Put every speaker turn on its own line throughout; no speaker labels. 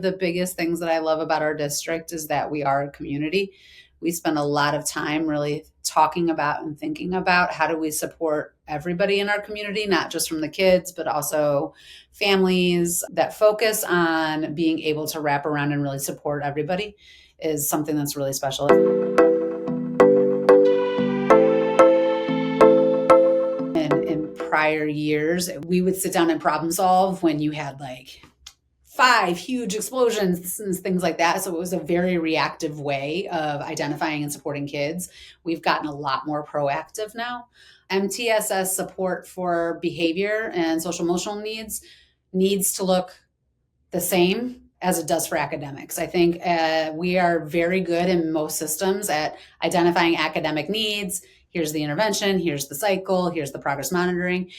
of the biggest things that I love about our district is that we are a community. We spend a lot of time really talking about and thinking about how do we support everybody in our community, not just from the kids, but also families. That focus on being able to wrap around and really support everybody is something that's really special. In prior years, we would sit down and problem solve when you had like 5 huge explosions and things like that. So it was a very reactive way of identifying and supporting kids. We've gotten a lot more proactive now. MTSS support for behavior and social emotional needs to look the same as it does for academics. I think we are very good in most systems at identifying academic needs. Here's the intervention, here's the cycle, here's the progress monitoring.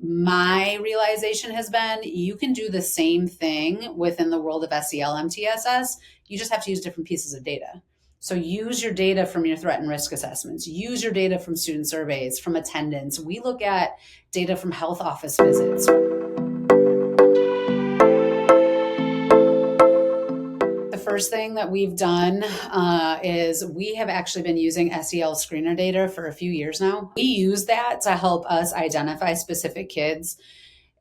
My realization has been you can do the same thing within the world of SEL MTSS. You just have to use different pieces of data. So use your data from your threat and risk assessments. Use your data from student surveys, from attendance. We look at data from health office visits. First thing that we've done is we have actually been using SEL screener data for a few years now. We use that to help us identify specific kids.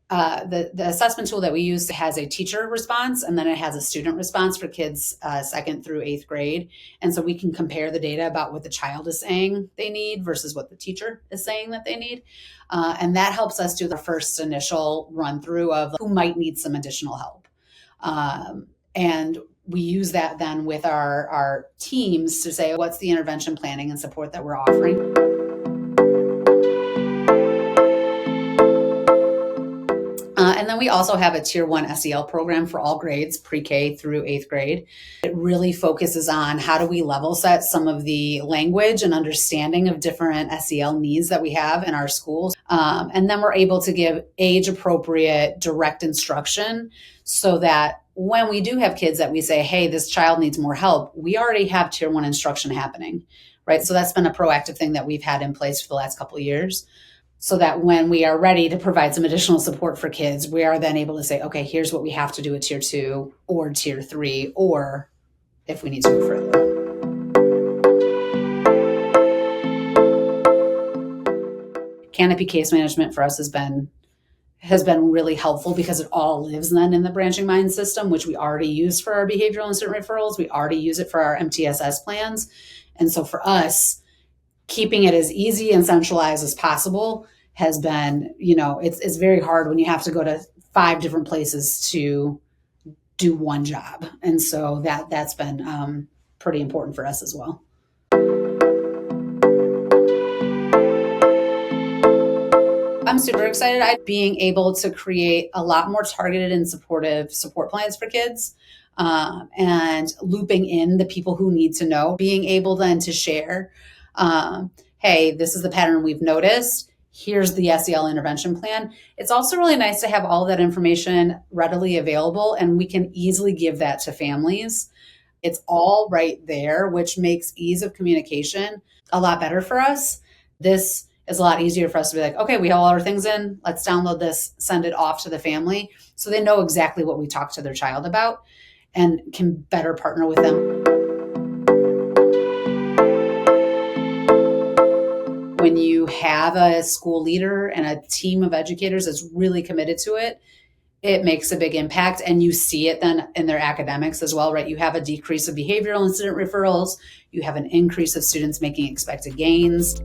The assessment tool that we use has a teacher response, and then it has a student response for kids 2nd through 8th grade. And so we can compare the data about what the child is saying they need versus what the teacher is saying that they need. And that helps us do the first initial run through of who might need some additional help. And we use that then with our teams to say, what's the intervention planning and support that we're offering? And then we also have a Tier 1 SEL program for all grades, pre-K through 8th grade. It really focuses on how do we level set some of the language and understanding of different SEL needs that we have in our schools. And then we're able to give age-appropriate direct instruction so that when we do have kids that we say, hey, this child needs more help, we already have Tier 1 instruction happening, right? So that's been a proactive thing that we've had in place for the last couple of years, so that when we are ready to provide some additional support for kids, we are then able to say, okay, here's what we have to do at Tier 2 or Tier 3, or if we need to go further. Canopy Case Management for us has been really helpful because it all lives then in the branching mind system, which we already use for our behavioral incident referrals. We already use it for our MTSS plans. And so for us, keeping it as easy and centralized as possible has been, it's very hard when you have to go to 5 different places to do one job. And so that's been pretty important for us as well. I'm super excited at being able to create a lot more targeted and supportive support plans for kids, and looping in the people who need to know, being able then to share, hey, this is the pattern we've noticed. Here's the SEL intervention plan. It's also really nice to have all of that information readily available, and we can easily give that to families. It's all right there, which makes ease of communication a lot better for us. This is a lot easier for us to be like, okay, we have all our things in, let's download this, send it off to the family so they know exactly what we talked to their child about and can better partner with them. When you have a school leader and a team of educators that's really committed to it, it makes a big impact, and you see it then in their academics as well, right? You have a decrease of behavioral incident referrals, you have an increase of students making expected gains.